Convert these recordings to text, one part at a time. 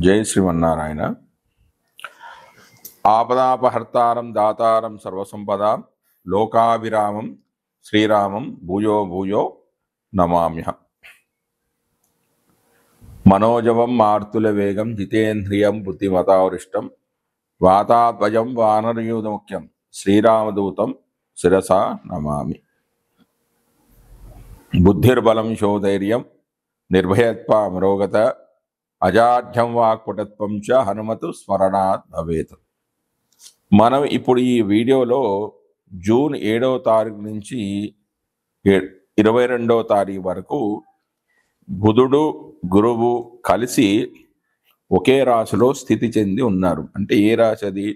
జై శ్రీమన్నారాయణ. ఆపదాపహర్తారం దాతారం సర్వసంపదాం లోకాభిరామం శ్రీరామం భూయో భూయో నమామ్యహం. మనోజవం మార్తుల వేగం జితేంద్రియం బుద్ధిమతావృష్టం వాతాత్వజం వానరయూధముఖ్యం శ్రీరామదూతం శిరసా నమామి. బుద్ధిర్బలం శోధైర్యం నిర్భయత్వ అమరోగత అజాఢ్యం వాక్పటత్వం చ హనుమతు స్మరణాత్ భవేత్. మనం ఇప్పుడు ఈ వీడియోలో జూన్ 7వ తారీఖు నుంచి 22వ తారీఖు వరకు బుధుడు గురువు కలిసి ఒకే రాశిలో స్థితి చెంది ఉన్నారు. అంటే ఏ రాశి అది?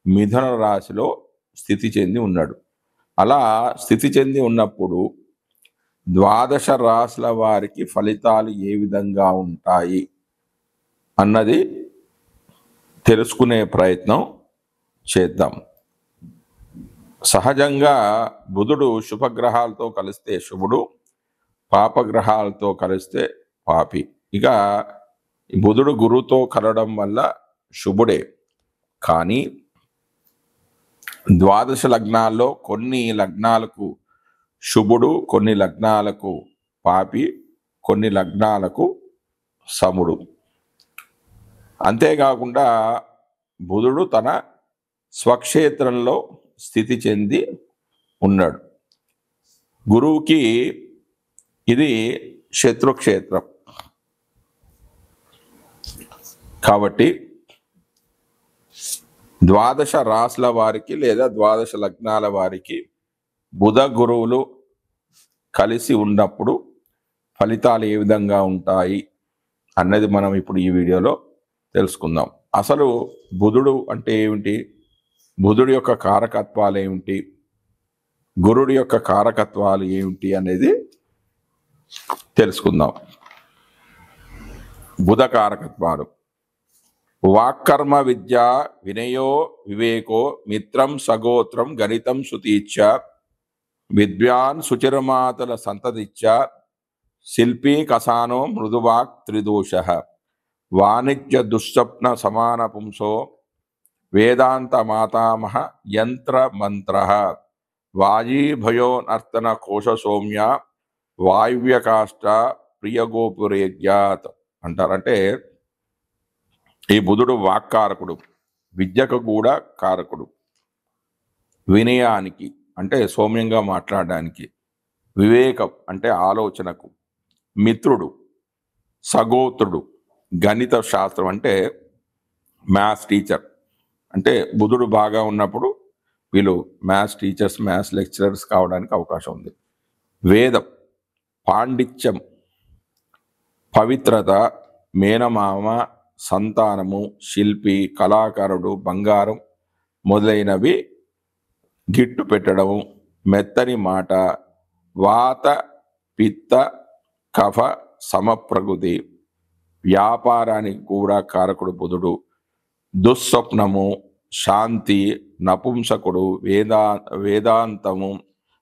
మిథున రాశిలో స్థితి చెంది ఉన్నాడు. అలా స్థితి చెంది ఉన్నప్పుడు ద్వాదశ రాశుల వారికి ఫలితాలు ఏ విధంగా ఉంటాయి అన్నది తెలుసుకునే ప్రయత్నం చేద్దాం. సహజంగా బుధుడు శుభగ్రహాలతో కలిస్తే శుభుడు, పాపగ్రహాలతో కలిస్తే పాపి. ఇక బుధుడు గురువుతో కలవడం వల్ల శుభుడే. కానీ ద్వాదశ లగ్నాల్లో కొన్ని లగ్నాలకు శుభుడు, కొన్ని లగ్నాలకు పాపి, కొన్ని లగ్నాలకు సముడు. అంతేకాకుండా బుధుడు తన స్వక్షేత్రంలో స్థితి చెంది ఉన్నాడు. గురువుకి ఇది శత్రుక్షేత్రం కాబట్టి ద్వాదశ రాశుల వారికి లేదా ద్వాదశ లగ్నాల వారికి బుధ గురువులు కలిసి ఉన్నప్పుడు ఫలితాలు ఏ విధంగా ఉంటాయి అన్నది మనం ఇప్పుడు ఈ వీడియోలో తెలుసుకుందాం. అసలు బుధుడు అంటే ఏమిటి, బుధుడి యొక్క కారకత్వాలు ఏమిటి, గురుడి యొక్క కారకత్వాలు ఏమిటి అనేది తెలుసుకుందాం. బుధ కారకత్వాలు: వాక్కర్మ విద్య వినయో వివేకో మిత్రం సగోత్రం గణితం శృతీచ్చ విద్వాన్ సుచిరమాతల సంతతిచ్చ శిల్పీ కసానో మృదువాక్ త్రిదోష వాణిజ్య దుస్వప్న సమాన పుంసో వేదాంత మాతామహ యంత్ర మంత్ర వాయీభయో నర్తన కోశ సౌమ్య వాయువ్యకాష్ట ప్రియగోపురేజ్యాత్ అంటారంటే ఈ బుధుడు వాక్కారకుడు, విద్యకు కూడా కారకుడు, వినయానికి అంటే సౌమ్యంగా మాట్లాడడానికి, వివేకం అంటే ఆలోచనకు, మిత్రుడు, సగోత్రుడు గణిత శాస్త్రం అంటే మ్యాథ్స్ టీచర్. అంటే బుధుడు బాగా ఉన్నప్పుడు వీళ్ళు మ్యాథ్స్ టీచర్స్, మ్యాథ్స్ లెక్చరర్స్ కావడానికి అవకాశం ఉంది. వేదం, పాండిత్యం, పవిత్రత, మేనమామ, సంతానము, శిల్పి, కళాకారుడు, బంగారం మొదలైనవి గిట్టు పెట్టడము, మెత్తని మాట, వాత పిత్త కఫ సమప్రకృతి, వ్యాపారానికి కూడా కారకుడు బుధుడు, దుస్వప్నము, శాంతి, నపుంసకుడు, వేదాంతము,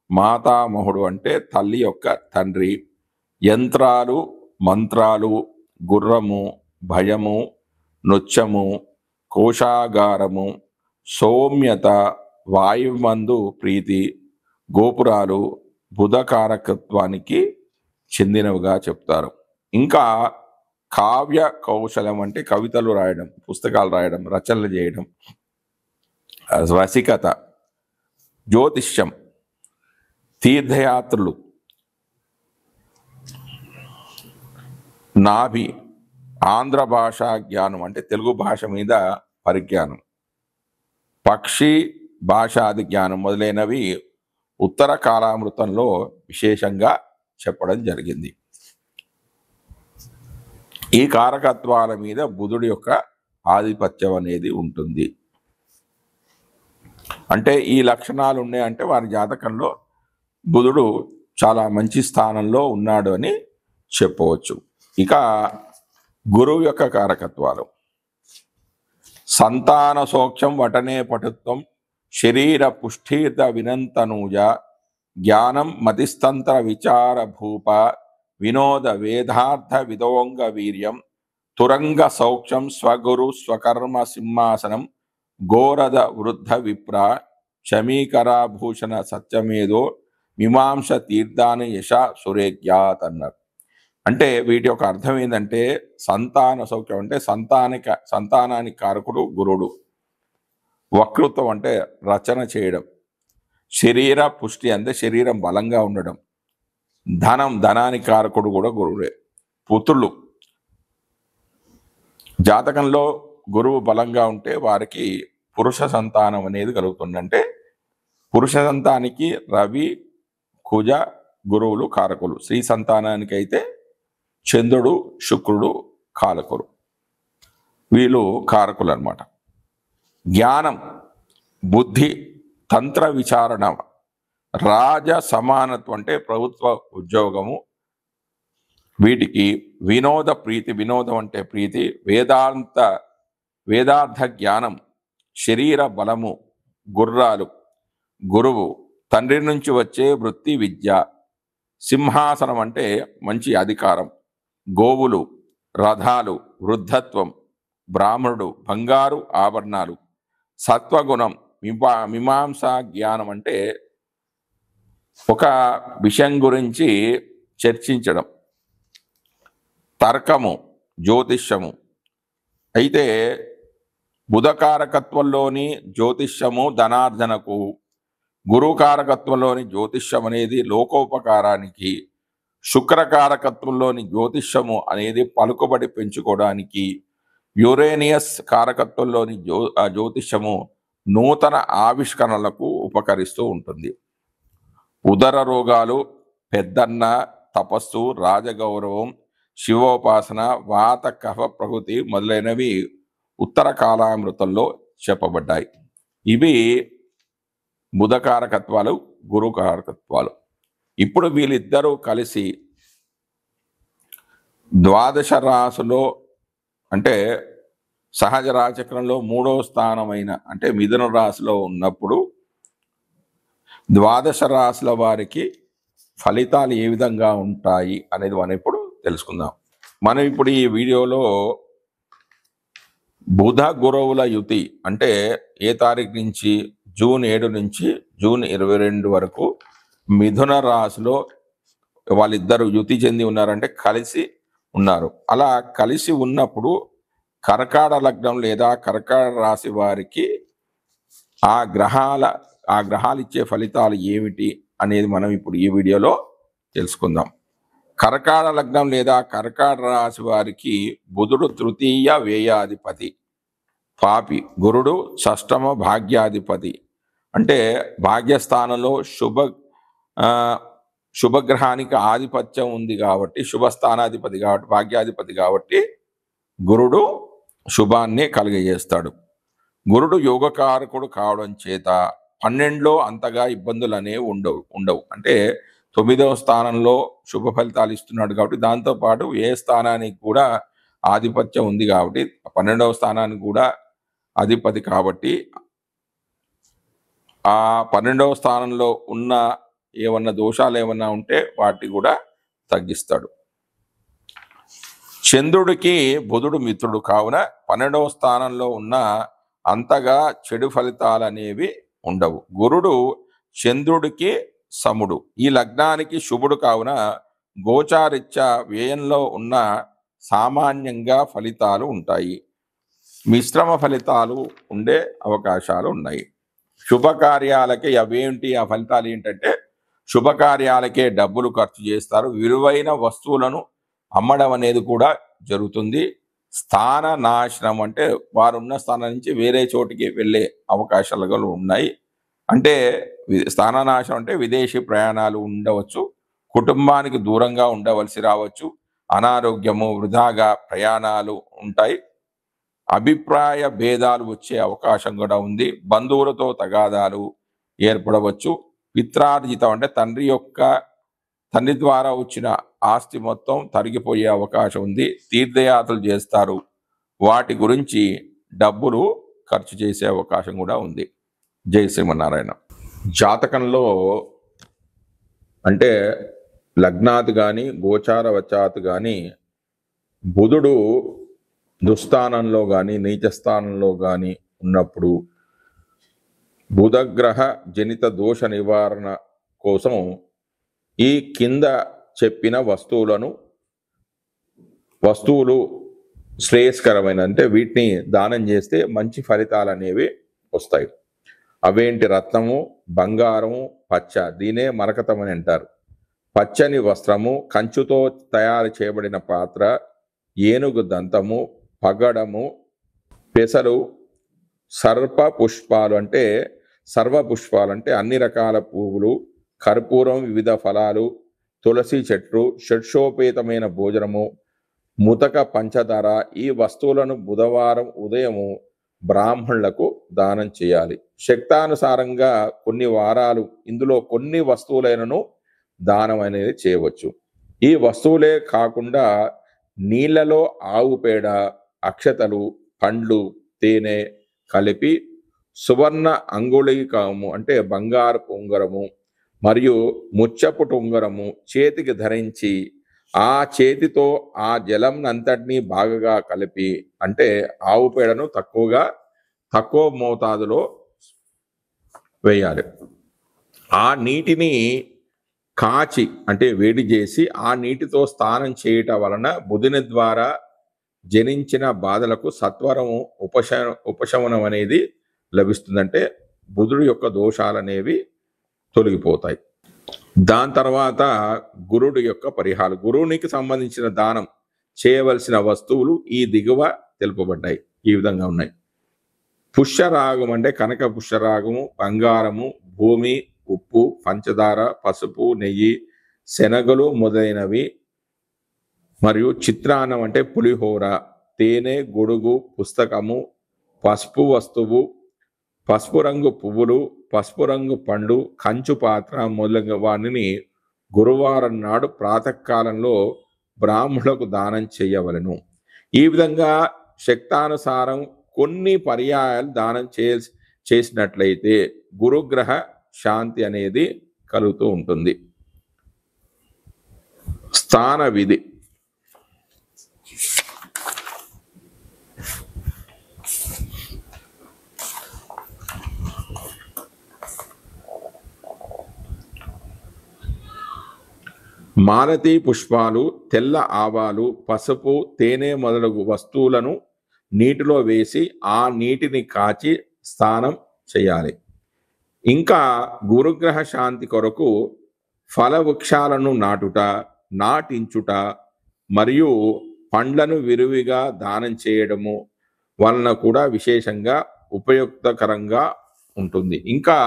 మాతామహుడు అంటే తల్లి యొక్క తండ్రి, యంత్రాలు, మంత్రాలు, గుర్రము, భయము, నృత్యము, కోశాగారము, సౌమ్యత, వాయుమందు ప్రీతి, గోపురాలు బుధ కారకత్వానికి చెందినవిగా చెప్తారు. ఇంకా కావ్య కౌశలం అంటే కవితలు రాయడం, పుస్తకాలు రాయడం, రచనలు చేయడం, రసికత, జ్యోతిష్యం, తీర్థయాత్రలు, నాభి, ఆంధ్ర భాషా జ్ఞానం అంటే తెలుగు భాష మీద పరిజ్ఞానం, పక్షి భాషాది జ్ఞానం మొదలైనవి ఉత్తర కాలామృతంలో విశేషంగా చెప్పడం జరిగింది. ఈ కారకత్వాల మీద బుధుడి యొక్క ఆధిపత్యం అనేది ఉంటుంది. అంటే ఈ లక్షణాలు ఉన్నాయంటే వారి జాతకంలో బుధుడు చాలా మంచి స్థానంలో ఉన్నాడు అని చెప్పవచ్చు. ఇక గురువు యొక్క కారకత్వాలు: సంతాన సౌఖ్యం వటనే పటుత్వం శరీర పుష్ఠీర్ద వినంతనూజ జ్ఞానం మతిస్తంత్ర విచార భూప వినోద వేదార్థ విదోంగ వీర్యం తురంగ సౌఖ్యం స్వగురు స్వకర్మ సింహాసనం గోరద వృద్ధ విప్ర శమీకరాభూషణ సత్యమేదో మీమాంస తీర్థాని యశ సురేఖ్యాత్ అన్నారు. అంటే వీటి యొక్క అర్థం ఏంటంటే సంతాన సౌఖ్యం అంటే సంతానానికి కారకుడు గురుడు, వక్తృత్వం అంటే రచన చేయడం, శరీర పుష్టి అంటే శరీరం బలంగా ఉండడం, ధనానికి కారకుడు కూడా గురువే, పుత్రులు జాతకంలో గురువు బలంగా ఉంటే వారికి పురుష సంతానం అనేది కలుగుతుంది. అంటే పురుష సంతానానికి రవి కుజ గురువులు కారకులు, స్త్రీ సంతానానికి అయితే చంద్రుడు శుక్రుడు కారకులు, వీళ్ళు కారకులు అన్నమాట. జ్ఞానం, బుద్ధి, తంత్ర విచారణ, రాజ సమానత్వం అంటే ప్రభుత్వ ఉద్యోగము, వీటికి వినోద ప్రీతి, వినోదం అంటే ప్రీతి, వేదార్థ జ్ఞానం, శరీర బలము, గుర్రాలు, గురువు, తండ్రి నుంచి వచ్చే వృత్తి విద్య, సింహాసనం అంటే మంచి అధికారం, గోవులు, రథాలు, వృద్ధత్వం, బ్రాహ్మణుడు, బంగారు ఆభరణాలు, సత్వగుణం, మీమాంస జ్ఞానం అంటే ఒక విషయం గురించి చర్చించడం, తర్కము, జ్యోతిష్యము. అయితే బుధకారకత్వంలోని జ్యోతిష్యము ధనార్జనకు, గురుకారకత్వంలోని జ్యోతిష్యం అనేది లోకోపకారానికి, శుక్రకారకత్వంలోని జ్యోతిష్యము అనేది పలుకుబడి పెంచుకోవడానికి, యురేనియస్ కారకత్వంలోని జ్యోతిష్యము నూతన ఆవిష్కరణలకు ఉపకరిస్తూ ఉంటుంది. ఉదర రోగాలు, పెద్దన్న, తపస్సు, రాజగౌరవం, శివోపాసన, వాత కఫ ప్రకృతి మొదలైనవి ఉత్తర కాలామృతంలో చెప్పబడ్డాయి. ఇవి బుధకారకత్వాలు, గురుకారకత్వాలు. ఇప్పుడు వీళ్ళిద్దరూ కలిసి ద్వాదశ రాశిలో అంటే సహజ రాశిచక్రంలో 3వ స్థానమైన అంటే మిథున రాశిలో ఉన్నప్పుడు ద్వాదశ రాశుల వారికి ఫలితాలు ఏ విధంగా ఉంటాయి అనేది మనం ఇప్పుడు తెలుసుకుందాం. మనం ఇప్పుడు ఈ వీడియోలో బుధ గురువుల యుతి అంటే ఏ తారీఖు నుంచి జూన్ 7 నుంచి జూన్ 22 వరకు మిథున రాశిలో వాళ్ళిద్దరు యుతి చెంది ఉన్నారంటే కలిసి ఉన్నారు. అలా కలిసి ఉన్నప్పుడు కర్కాట లగ్నం లేదా కర్కాట రాశి వారికి ఆ గ్రహాలు ఇచ్చే ఫలితాలు ఏమిటి అనేది మనం ఇప్పుడు ఈ వీడియోలో తెలుసుకుందాం. కర్కాట లగ్నం లేదా కర్కాట రాశి వారికి బుధుడు తృతీయ వ్యయాధిపతి, పాపి, గురుడు షష్టమ భాగ్యాధిపతి. అంటే భాగ్యస్థానంలో శుభగ్రహానికి ఆధిపత్యం ఉంది కాబట్టి, శుభస్థానాధిపతి కాబట్టి, భాగ్యాధిపతి కాబట్టి గురుడు శుభాన్ని కలిగజేస్తాడు. గురుడు యోగకారకుడు కావడం చేత 12లో అంతగా ఇబ్బందులు అనేవి ఉండవు. అంటే 9వ స్థానంలో శుభ ఫలితాలు ఇస్తున్నాడు కాబట్టి దాంతోపాటు ఏ స్థానానికి కూడా ఆధిపత్యం ఉంది కాబట్టి 12వ స్థానానికి కూడా అధిపతి కాబట్టి ఆ 12వ స్థానంలో ఉన్న ఏమన్నా దోషాలు ఏమన్నా ఉంటే వాటిని కూడా తగ్గిస్తాడు. చంద్రుడికి బుధుడు మిత్రుడు కావున 12వ స్థానంలో ఉన్న అంతగా చెడు ఫలితాలు అనేవి ఉండవు. గురుడు చంద్రుడికి సముడు, ఈ లగ్నానికి శుభుడు కావున గోచారిత్యా వ్యయంలో ఉన్న సామాన్యంగా ఫలితాలు ఉంటాయి. మిశ్రమ ఫలితాలు ఉండే అవకాశాలు ఉన్నాయి. శుభకార్యాలకే అవేంటి ఆ ఫలితాలు ఏంటంటే శుభకార్యాలకే డబ్బులు ఖర్చు చేస్తారు, విలువైన వస్తువులను అమ్మడం అనేది కూడా జరుగుతుంది. స్థాన నాశనం అంటే వారు ఉన్న స్థానం నుంచి వేరే చోటికి వెళ్ళే అవకాశాలు ఉన్నాయి. అంటే స్థాన నాశనం అంటే విదేశీ ప్రయాణాలు ఉండవచ్చు, కుటుంబానికి దూరంగా ఉండవలసి రావచ్చు, అనారోగ్యము, వృధాగా ప్రయాణాలు ఉంటాయి, అభిప్రాయ భేదాలు వచ్చే అవకాశం కూడా ఉంది, బంధువులతో తగాదాలు ఏర్పడవచ్చు, పిత్రార్జితం అంటే తండ్రి ద్వారా వచ్చిన ఆస్తి మొత్తం తరిగిపోయే అవకాశం ఉంది, తీర్థయాత్రలు చేస్తారు, వాటి గురించి డబ్బులు ఖర్చు చేసే అవకాశం కూడా ఉంది. జై శ్రీమన్నారాయణ. జాతకంలో అంటే లగ్నాత్ కానీ గోచార వచాత్ కానీ బుధుడు దుస్థానంలో కానీ నీచ స్థానంలో కానీ ఉన్నప్పుడు బుధగ్రహ జనిత దోష నివారణ కోసం ఈ కింద చెప్పిన వస్తువులు శ్రేయస్కరమైన అంటే వీటిని దానం చేస్తే మంచి ఫలితాలు అనేవి వస్తాయి. అవేంటి? రత్నము, బంగారము, పచ్చ, దీనే మరకతమని అంటారు. పచ్చని వస్త్రము, కంచుతో తయారు చేయబడిన పాత్ర, ఏనుగు దంతము, పగడము, పెసలు, సర్వపుష్పాలు అంటే అన్ని రకాల పువ్వులు, కర్పూరం, వివిధ ఫలాలు, తులసి చెట్లు, షడ్షోపేతమైన భోజనము, ముతక పంచదార, ఈ వస్తువులను బుధవారం ఉదయము బ్రాహ్మణులకు దానం చేయాలి. శక్తానుసారంగా కొన్ని వారాలు ఇందులో కొన్ని వస్తువులైనను దానం అనేది చేయవచ్చు. ఈ వస్తువులే కాకుండా నీళ్లలో ఆవు పేడ, అక్షతలు, పండ్లు, తేనె కలిపి సువర్ణ అంగుళీకము అంటే బంగారపు ఉంగరము మరియు ముచ్చపుటు ఉంగరము చేతికి ధరించి ఆ చేతితో ఆ జలం అంతటినీ బాగా కలిపి అంటే ఆవు పేడను తక్కువ మోతాదులో వేయాలి. ఆ నీటిని కాచి అంటే వేడి చేసి ఆ నీటితో స్నానం చేయటం వలన బుధుని ద్వారా జనించిన బాధలకు సత్వరము ఉపశమనం అనేది లభిస్తుందంటే బుధుడి యొక్క దోషాలు అనేవి తొలగిపోతాయి. దాని తర్వాత గురుడు యొక్క పరిహారాలు. గురువునికి సంబంధించిన దానం చేయవలసిన వస్తువులు ఈ దిగువ తెలుపబడ్డాయి. ఈ విధంగా ఉన్నాయి. పుష్యరాగం అంటే కనక పుష్యరాగము, బంగారము, భూమి, ఉప్పు, పంచదార, పసుపు, నెయ్యి, శనగలు మొదలైనవి, మరియు చిత్రాన్నం అంటే పులిహోర, తేనె, గొడుగు, పుస్తకము, పసుపు వస్తువు, పసుపు రంగు పువ్వులు, పసుపు రంగు పండు, కంచు పాత్ర మొదలైన వాటిని గురువారం నాడు ప్రాతకాలంలో బ్రాహ్మణులకు దానం చేయవలెను. ఈ విధంగా శక్తానుసారం కొన్ని పర్యాయాలు దానం చేసినట్లయితే గురుగ్రహ శాంతి అనేది కలుగుతూ ఉంటుంది. స్థాన విధి. మాలతీ పుష్పాలు, తెల్ల ఆవాలు, పసుపు, తేనె మొదలగు వస్తువులను నీటిలో వేసి ఆ నీటిని కాచి స్నానం చేయాలి. ఇంకా గురుగ్రహ శాంతి కొరకు ఫలవృక్షాలను నాటించుట మరియు పండ్లను విరివిగా దానం చేయడము వలన కూడా విశేషంగా ఉపయుక్తకరంగా ఉంటుంది. ఇంకా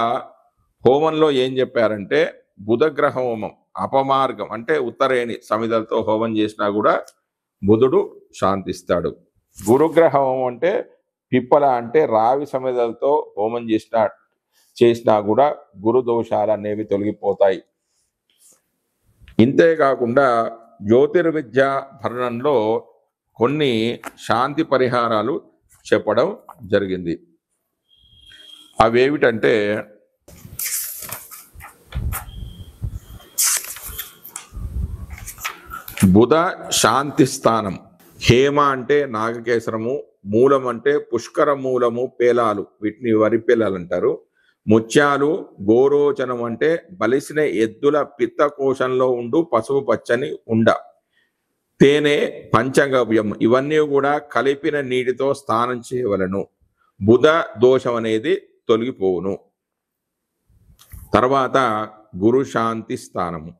హోమంలో ఏం చెప్పారంటే బుధగ్రహ హోమం అపమార్గం అంటే ఉత్తరేణి సమిధలతో హోమం చేసినా కూడా బుధుడు శాంతిస్తాడు. గురుగ్రహ హోమం అంటే పిప్పల అంటే రావి సమిధలతో హోమం చేసినా కూడా గురు దోషాలు అనేవి తొలగిపోతాయి. ఇంతేకాకుండా జ్యోతిర్విద్య భరణంలో కొన్ని శాంతి పరిహారాలు చెప్పడం జరిగింది. అవేమిటంటే బుధ శాంతి స్థానం. హేమ అంటే నాగకేసరము, మూలం అంటే పుష్కర మూలము, పేలాలు, వీటిని వరి పేలాలు అంటారు. ముత్యాలు, గోరోచనం అంటే బలిసిన ఎద్దుల పిత్తకోశంలో ఉండు పసుపు పచ్చని ఉండ, తేనె, పంచగవ్యం, ఇవన్నీ కూడా కలిపిన నీటితో స్నానం చేయవలను. బుధ దోషం అనేది తొలగిపోవును. తర్వాత గురు శాంతి స్థానము.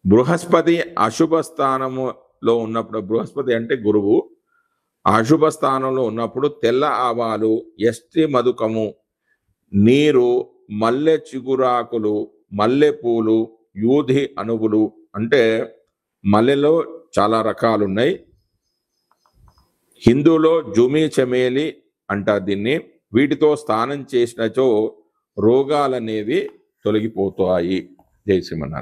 బృహస్పతి అశుభ స్థానములో ఉన్నప్పుడు, బృహస్పతి అంటే గురువు, అశుభ స్థానంలో ఉన్నప్పుడు తెల్ల ఆవాలు, ఎస్టి మధుకము, నీరు, మల్లె చిగురాకులు, మల్లె పూలు, యూధి అణువులు అంటే మల్లెలో చాలా రకాలు ఉన్నాయి. హిందూలో జుమి చమేలి అంటారు దీన్ని. వీటితో స్నానం చేసినచో రోగాలనేవి తొలగిపోతాయి. జై శ్రీమన్నారాయణ.